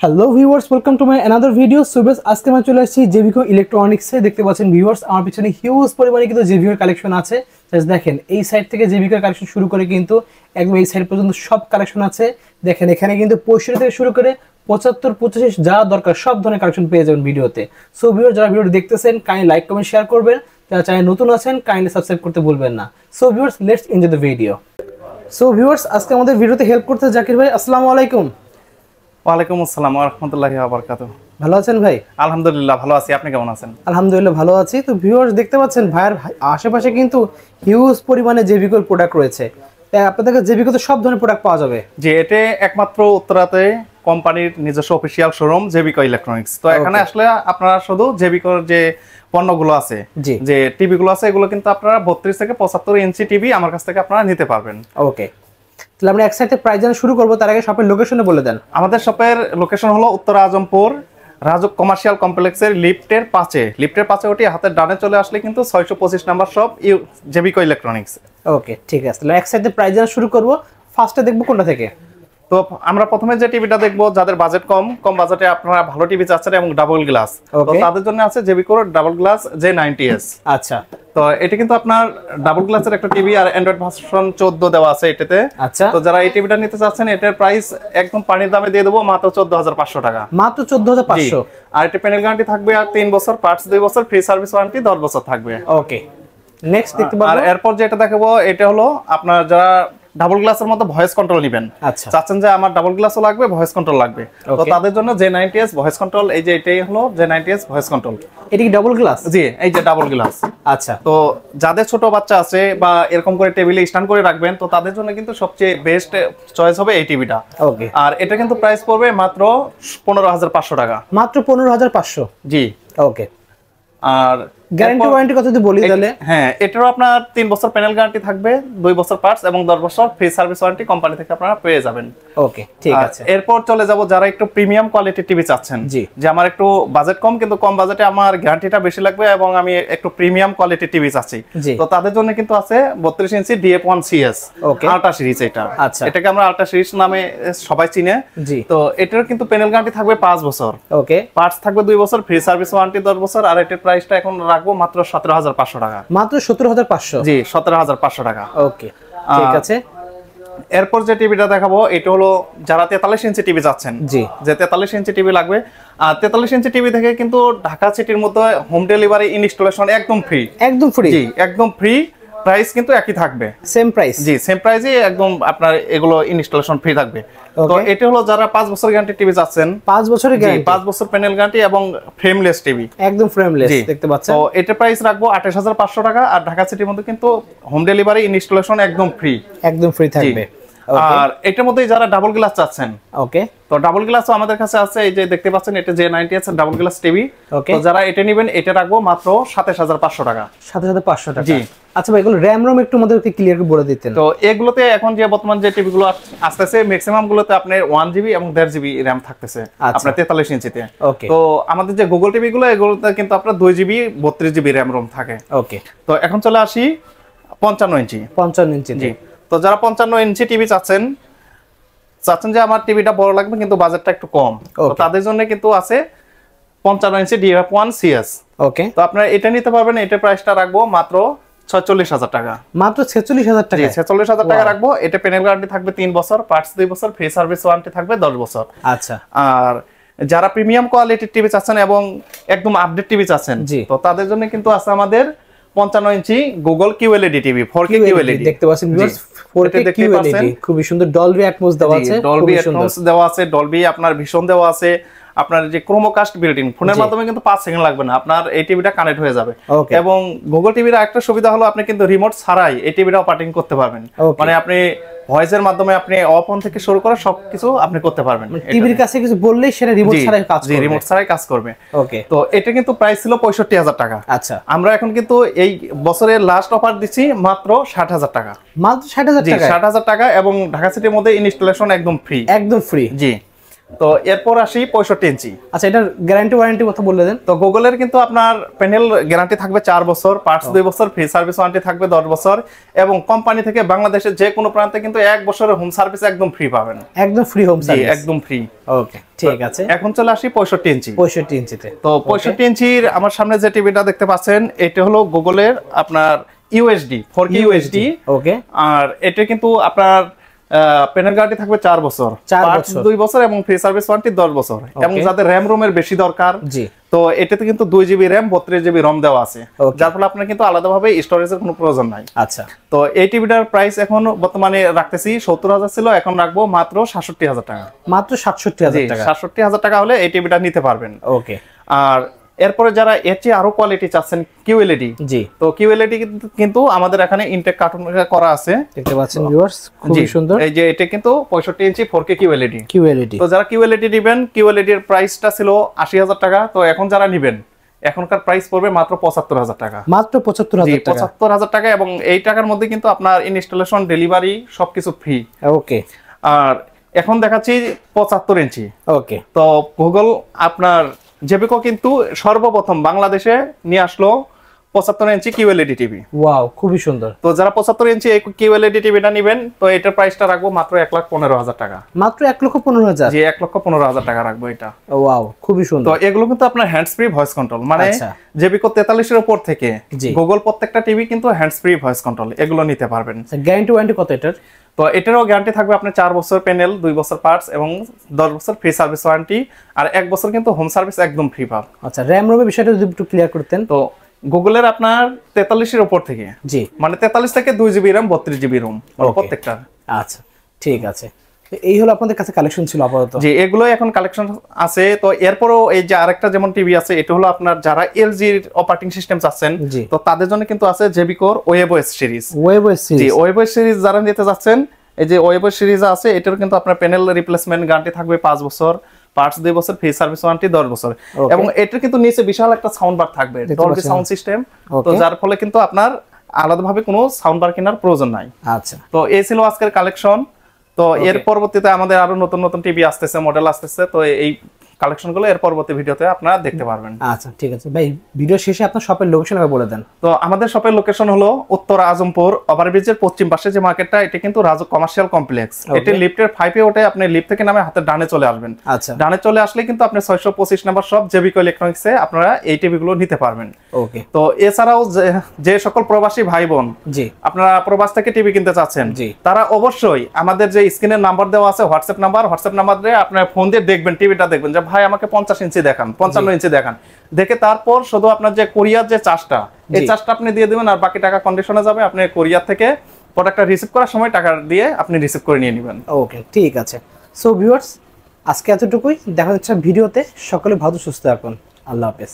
Hello viewers, welcome to my another video. Subesh আজকে আমরা চলে আসছি জেভিকো ইলেকট্রনিক্সে। দেখতে পাচ্ছেন ভিউয়ার্স, আমার পিছনে হিউজ পরিমাণে কিন্তু জেভিকোর কালেকশন আছে। জাস্ট দেখেন, এই সাইড থেকে জেভিকোর কালেকশন শুরু করে কিন্তু একদম এই সাইড পর্যন্ত সব কালেকশন আছে। দেখেন এখানে কিন্তু 65 থেকে শুরু করে 75, 85 যা দরকার সব ধরনের কালেকশন পেয়ে যাবেন ভিডিওতে। সো ভিউয়ার্স, যারা ভিডিওটি দেখতেছেন কাইন্ডলি লাইক কমেন্ট শেয়ার করবেন, যারা চ্যানেল নতুন আছেন কাইন্ডলি সাবস্ক্রাইব করতে ভুলবেন না। So viewers, let's enjoy the video. So viewers, আজকে আমাদের ভিডিওতে হেল্প করতে জাকির ভাই। আসসালামু আলাইকুম। ওয়ালাইকুম আসসালাম ওয়া রাহমাতুল্লাহি ওয়া বারাকাতুহু। ভালো আছেন ভাই? আলহামদুলিল্লাহ ভালো আছি, আপনি কেমন আছেন? আলহামদুলিল্লাহ ভালো আছি। তো ভিউয়ার্স, দেখতে পাচ্ছেন ভাইয়ের আশেপাশে কিন্তু হিউজ পরিমাণে জেভিকোর প্রোডাক্ট রয়েছে। তাই আপনাদের কাছে জেভিকোতে সব ধরনের প্রোডাক্ট পাওয়া যাবে। যে এটা একমাত্র উত্তরাতে কোম্পানির নিজস্ব অফিসিয়াল শোরুম জেভিকো ইলেকট্রনিক্স। তো এখানে আসলে আপনারা শুধু জেভিকোর যে পণ্যগুলো আছে, যে টিভি গুলো আছে, এগুলো কিন্তু আপনারা 32 থেকে 75 ইঞ্চি টিভি আমার কাছ থেকে আপনারা নিতে পারবেন। ওকে, তাহলে আমরা একসাথে প্রাইস জানা শুরু করব। তার আগে শপের লোকেশনে বলে দেন। আমাদের শপের লোকেশন হলো উত্তর আজমপুর রাজুক কমার্শিয়াল কমপ্লেক্সের লিফটের পাশে ওটি হাতের ডানে চলে আসলে কিন্তু 625 নাম্বার শপ জেভিকো ইলেকট্রনিক্স। ওকে, ঠিক আছে, তাহলে একসাথে প্রাইস জানা শুরু করব। ফার্স্টে দেখব কোনটা থেকে? তো আমরা প্রথমে যে টিভিটা দেখবো, যাদের বাজেট কম বাজেটে আপনারা ভালো টিভি চাচ্ছেন এবং ডাবল গ্লাস, তো তাদের জন্য আছে জেভিকোর ডাবল গ্লাস J90s। আচ্ছা, তো এটা কিন্তু আপনার ডাবল গ্লাসের একটা টিভি আর অ্যান্ড্রয়েড ভার্সন 14 দেওয়া আছে এটাতে। আচ্ছা, তো যারা এই টিভিটা নিতে চাচ্ছেন, এটার প্রাইস একদম পানির দামে দিয়ে দেবো মাত্র 14,500 টাকা। মাত্র 14,500। আর এটা প্যানেল গ্যারান্টি থাকবে আর 3 বছর, পার্টস 2 বছর, ফ্রি সার্ভিস ওয়ারেন্টি 10 বছর থাকবে। ওকে, নেক্সট দেখতে পাবো। আর এরপর যেটা দেখাবো, এটা হলো আপনার যারা ডাবল গ্লাসের মধ্যে ভয়েস কন্ট্রোল নেবেন, চাচ্ছেন যে আমার ডাবল গ্লাসও লাগবে, ভয়েস কন্ট্রোল লাগবে, তো তাদের জন্য J90s ভয়েস কন্ট্রোল। এই যে এটাই হলো J90s ভয়েস কন্ট্রোল। এটা কি ডাবল গ্লাস? জি, এই যে ডাবল গ্লাস। আচ্ছা, তো যাদের ছোট বাচ্চা আছে বা এরকম করে টেবিলে স্ট্যান্ড করে রাখবেন, তো তাদের জন্য কিন্তু সবচেয়ে বেস্ট চয়েস হবে এই টিভিটা। ওকে, আর এটা কিন্তু প্রাইস পড়বে মাত্র 15,500 টাকা। মাত্র 15,500। জি, ওকে। আর গ্যারান্টি ওয়ারেন্টি কত যদি বলি তাহলে? হ্যাঁ, এটারও আপনার 3 বছর প্যানেল গ্যারান্টি থাকবে, 2 বছর পার্টস এবং 10 বছর ফ্রি সার্ভিস ওয়ারেন্টি কোম্পানি থেকে আপনারা পেয়ে যাবেন। ওকে, ঠিক আছে। এরপর চলে যাব যারা একটু প্রিমিয়াম কোয়ালিটির টিভি চাচ্ছেন, যে আমার একটু বাজেট কম কিন্তু কম বাজেটে আমার গ্যারান্টিটা বেশি লাগবে এবং আমি একটু প্রিমিয়াম কোয়ালিটির টিভি চাচ্ছি, তো তাদের জন্য কিন্তু আছে 32 ইঞ্চি DF1CS আল্ট্রা সিরিজ। এটাকে আমরা আল্ট্রা সিরিজ নামে সবাই চিনে। তো এটার কিন্তু প্যানেল গ্যারান্টি থাকবে 5 বছর, ওকে, পার্টস থাকবে 2 বছর, ফ্রি সার্ভিস ওয়ারেন্টি 10 বছর। আর এটার প্রাইসটা এখন রাখবো মাত্র 17,500 টাকা। মাত্র 17,500? জি, 17,500 টাকা। ওকে, ঠিক আছে। এরপর যে টিভিটা দেখাবো, এটা হলো যারা 43 ইঞ্চি টিভি চাচ্ছেন, যে 43 ইঞ্চি টিভি লাগবে। আর 43 ইঞ্চি টিভি থেকে কিন্তু ঢাকা সিটির মধ্যে হোম ডেলিভারি ইনস্টলেশন একদম ফ্রি। একদম ফ্রি? জি, একদম ফ্রি। প্রাইস কিন্তু একই থাকবে, সেম প্রাইস। জি, সেম প্রাইসে একদম আপনার এগুলো ইনস্টলেশন ফ্রি থাকবে। তো এটা হলো যারা 5 বছর গ্যারান্টি টিভি চাচ্ছেন, 5 বছরের গ্যারান্টি, 5 বছর প্যানেল গ্যারান্টি এবং ফ্রেমলেস টিভি, একদম ফ্রেমলেস দেখতে পাচ্ছেন। তো এটা প্রাইস রাখবো 28,500 টাকা। আর ঢাকা সিটির মধ্যে কিন্তু হোম ডেলিভারি ইনস্টলেশন একদম ফ্রি, একদম ফ্রি থাকবে। আর এটার মধ্যে যারা ডাবল গ্লাস চাচ্ছেন, ওকে, তো ডাবল গ্লাসও আমাদের কাছে আছে। এই যে দেখতে পাচ্ছেন, এটা J90s ডাবল গ্লাস টিভি। তো যারা এটা নেবেন, এটা রাখবো মাত্র 27,500 টাকা। 27,500 টাকা, জি। আচ্ছা ভাই, এগুলো র‍্যাম রম একটু আমাদেরকে ক্লিয়ার করে বলে দিতেন। তো এগুলোতে এখন যে বর্তমান যে টিভিগুলো আসতেছে, ম্যাক্সিমাম গুলোতে আপনার 1GB এবং 1.5GB র‍্যাম থাকতেছে আপনার 43 ইঞ্চিতে। তো আমাদের যে গুগল টিভি গুলো, এগুলোতে কিন্তু আপনার 2GB 32GB র‍্যাম রম থাকে। ওকে, তো এখন চলে আসি 55 ইঞ্চি। 55 ইঞ্চি, জি। তো যারা 55 ইঞ্চি টিভি চাচ্ছেন যে আমার টিভিটা বড় লাগবে কিন্তু বাজেটটা একটু কম, তো তাদের জন্য কিন্তু আছে 55 ইঞ্চি DF1CS। ওকে, তো আপনারা এটা নিতে পারবেন। এটা প্রাইসটা রাখবো মাত্র 46,000 টাকা। মাত্র 46,000 টাকা? জি, 46,000 টাকা রাখবো। এটা প্যানেল গ্যারান্টি থাকবে 3 বছর, পার্টস 2 বছর, ফ্রি সার্ভিস ওয়ারেন্টি থাকবে 10 বছর। আচ্ছা। আর যারা প্রিমিয়াম কোয়ালিটির টিভি চাচ্ছেন এবং একদম আপডেট টিভি চাচ্ছেন, তো তাদের জন্য কিন্তু আছে আমাদের 55 inch Google QLED TV, 4K QLED দেখতে পাচ্ছেন ভিউয়ার্স। 4K QLED খুবই সুন্দর, ডলবি অ্যাটমস দেওয়া আছে, ডলবি অ্যাটমস দেওয়া আছে, ডলবি আপনার ভিশন দেওয়া আছে। আপনার যে ক্রোমোকাস্ট বিল্ডিং, ফোনের মাধ্যমে কিন্তু 5 সেকেন্ড লাগবে না, আপনার এই টিভিটা কানেক্ট হয়ে যাবে। এবং গুগল টিভির একটা সুবিধা হলো আপনি কিন্তু রিমোট ছাড়াই এই টিভিটা অপারেটিং করতে পারবেন। মানে আপনি ভয়েসের মাধ্যমে আপনি অফ অন থেকে শুরু করে সবকিছু আপনি করতে পারবেন। টিভির কাছে কিছু বললেই সেটা রিমোট ছাড়াই কাজ করবে। জি, রিমোট ছাড়াই কাজ করবে। ওকে, তো এটা কিন্তু প্রাইস ছিল 65,000 টাকা। আচ্ছা, আমরা এখন কিন্তু এই বছরের লাস্ট অফার দিচ্ছি মাত্র 60,000 টাকা। মাত্র 60,000 টাকা? জি, 60,000 টাকা এবং ঢাকা সিটির মধ্যে ইনস্টলেশন একদম ফ্রি। একদম ফ্রি, জি। তো এরপর আসি 65 ইঞ্চি। আচ্ছা, এটার গ্যারান্টি ওয়ারেন্টি কথা বলে দেন। তো গুগলের কিন্তু আপনার প্যানেল গ্যারান্টি থাকবে 4 বছর, পার্টস 2 বছর, ফ্রি সার্ভিস ওয়ারেন্টি থাকবে 10 বছর, এবং কোম্পানি থেকে বাংলাদেশের যে কোনো প্রান্তে কিন্তু 1 বছরের হোম সার্ভিস একদম ফ্রি পাবেন। একদম ফ্রি হোম সার্ভিস, একদম ফ্রি। ওকে, ঠিক আছে। এখন চলে আসি 65 ইঞ্চি। 65 ইঞ্চিতে। তো 65 ইঞ্চির আমার সামনে যে টিভিটা দেখতে পাচ্ছেন, এটা হলো গুগলের আপনার ইউএসডি 4K ইউএসডি। ওকে। আর এটা কিন্তু আপনার প্যানেল গ্যারান্টি থাকবে 4 বছর, পার্টস 2 বছর, এবং ফ্রি সার্ভিস ওয়ারেন্টি 10 বছর। এবং যাদের র‍্যাম রোমের বেশি দরকার, জি, তো এটাতে কিন্তু 2 জিবি র‍্যাম 32 জিবি রম দেওয়া আছে, যার ফলে আপনার কিন্তু আলাদাভাবে স্টোরেজের কোনো প্রয়োজন নাই। আচ্ছা। তো এই টিভিটার প্রাইস এখন বর্তমানে রাখতেছি 70,000 ছিল, এখন রাখবো মাত্র 67,000 টাকা। মাত্র 67,000 টাকা। 67,000 টাকা হলে এই টিভিটা নিতে পারবেন। ওকে। আর এরপরে যারা এর চেয়ে আরো কোয়ালিটি চাচ্ছেন, কিউএলইডি, জি, তো কিউএলইডি কিন্তু আমাদের এখানে ইনটেক কার্টুন করা আছে, দেখতে পাচ্ছেন ভিউয়ার্স, খুবই সুন্দর। এই যে এটা কিন্তু 65 ইঞ্চি 4K কিউএলইডি। তো যারা কিউএলইডি নেবেন, কিউএলইডি এর প্রাইসটা ছিল 80,000 টাকা, তো এখন যারা নেবেন এখনকার প্রাইস পড়বে মাত্র 75,000 টাকা। মাত্র 75,000 টাকা। 75,000 টাকা, এবং এই টাকার মধ্যে কিন্তু আপনার ইনস্টলেশন, ডেলিভারি সবকিছু ফ্রি। ওকে। আর এখন দেখাচ্ছি 75 ইঞ্চি। ওকে। তো গুগল আপনার জেবিকো কিন্তু সর্বপ্রথম বাংলাদেশে নিয়ে আসলো 75 ইঞ্চি কিউএলইডি টিভি। ওয়াও, খুবই সুন্দর। তো যারা 75 ইঞ্চি এই কিউএলইডি টিভিটা নেবেন, তো এটার প্রাইসটা রাখবো মাত্র 1,15,000 টাকা। মাত্র 1,15,000? জি, 1,15,000 টাকা রাখবো এটা। ওয়াও, খুবই সুন্দর। তো এগুলো কিন্তু আপনার হ্যান্ডস ফ্রি ভয়েস কন্ট্রোল, মানে জেবিকো 43 এর উপর থেকে গুগল প্রত্যেকটা টিভি কিন্তু হ্যান্ডস ফ্রি ভয়েস কন্ট্রোল, এগুলো নিতে পারবেন। গ্যারান্টি ওয়ারেন্টি কত এটার? তো এটারও গ্যারান্টি থাকবে আপনার 4 বছর প্যানেল, 2 বছর পার্টস, এবং 10 বছর ফ্রি সার্ভিস ওয়ারেন্টি, আর 1 বছর কিন্তু হোম সার্ভিস একদম ফ্রি পাবেন। আচ্ছা, র‍্যাম রোমের বিষয়টা যদি একটু ক্লিয়ার করতেন। তো গুগলের আপনার 43 এর উপর থেকে, জি, মানে 43 থেকে 2 জিবি র‍্যাম 32 জিবি রোম প্রত্যেকটা। আচ্ছা, ঠিক আছে। এই হলো আপনাদের কাছে কালেকশন ছিল আপাতত। জি, এগুলো এখন কালেকশন আছে। তো এরপরও এই যে আরেকটা যেমন টিভি আছে, এটা হলো আপনার যারা এলজি এর অপারেটিং সিস্টেম চাচ্ছেন, তো তাদের জন্য কিন্তু আছে জেবিকোর ওয়েবওএস সিরিজ। ওয়েবওএস সিরিজ, জি, ওয়েবওএস সিরিজ যারা নিতে যাচ্ছেন, এই যে ওয়েবওএস সিরিজ আছে, এটার কিন্তু আপনার প্যানেল রিপ্লেসমেন্ট গ্যারান্টি থাকবে 5 বছর, পার্টস 2 বছর, ফ্রি সার্ভিস ওয়ারেন্টি 10 বছর, এবং এটার কিন্তু নিচে বিশাল একটা সাউন্ড বার থাকবে, ডলবি সাউন্ড সিস্টেম। তো যার ফলে কিন্তু আপনার আলাদাভাবে কোনো সাউন্ড বার কেনার প্রয়োজন নাই। আচ্ছা, তো এই ছিল আজকের কালেকশন। তো এর পরবর্তীতে আমাদের আরো নতুন নতুন টিভি আসতেছে, মডেল আসতেছে, তো এই কালেকশনগুলো এর পরবর্তী ভিডিওতে আপনারা দেখতে পারবেন। আচ্ছা, ঠিক আছে ভাই, ভিডিও শেষে আপনার শপের লোকেশন বলে দেন। তো আমাদের শপের লোকেশন হলো উত্তর আজমপুর ওভারব্রিজের পশ্চিম পাশে যে মার্কেটটা, এটা কিন্তু রাজু কমার্শিয়াল কমপ্লেক্স। এটা লিফটের 5 এ ওঠে, আপনি লিফট থেকে নামে হাতের ডানে চলে আসবেন। আচ্ছা, ডানে চলে আসলে কিন্তু আপনি 625 নাম্বার শপ জেবিকো ইলেকট্রনিক্সে আপনারা এই টিভিগুলো নিতে পারবেন। ওকে। তো এছাড়াও যে সকল প্রবাসী ভাই বোন, জি, আপনারা প্রবাস থেকে টিভি কিনতে চাচ্ছেন, তারা অবশ্যই আমাদের যে স্ক্রিনের নাম্বার দেওয়া আছে, হোয়াটসঅ্যাপ নাম্বার দিয়ে আপনারা ফোন দিয়ে দেখবেন, টিভিটা দেখবেন যে ভাই আমাকে 50 ইঞ্চি দেখান, 55 ইঞ্চি দেখান, দেখে তারপর শুধু আপনার যে কোরিয়ার যে চার্জটা, এই চার্জটা আপনি দিয়ে দেবেন, আর বাকি টাকা কন্ডিশনে যাবে। আপনি কোরিয়ার থেকে প্রোডাক্টটা রিসিভ করার সময় টাকা দিয়ে আপনি রিসিভ করে নিয়ে নেবেন। ওকে, ঠিক আছে। সো ভিউয়ার্স, আজকে এতটুকুই, দেখা যাচ্ছে ভিডিওতে। সকলে ভালো সুস্থ থাকুন, আল্লাহ হাফেজ।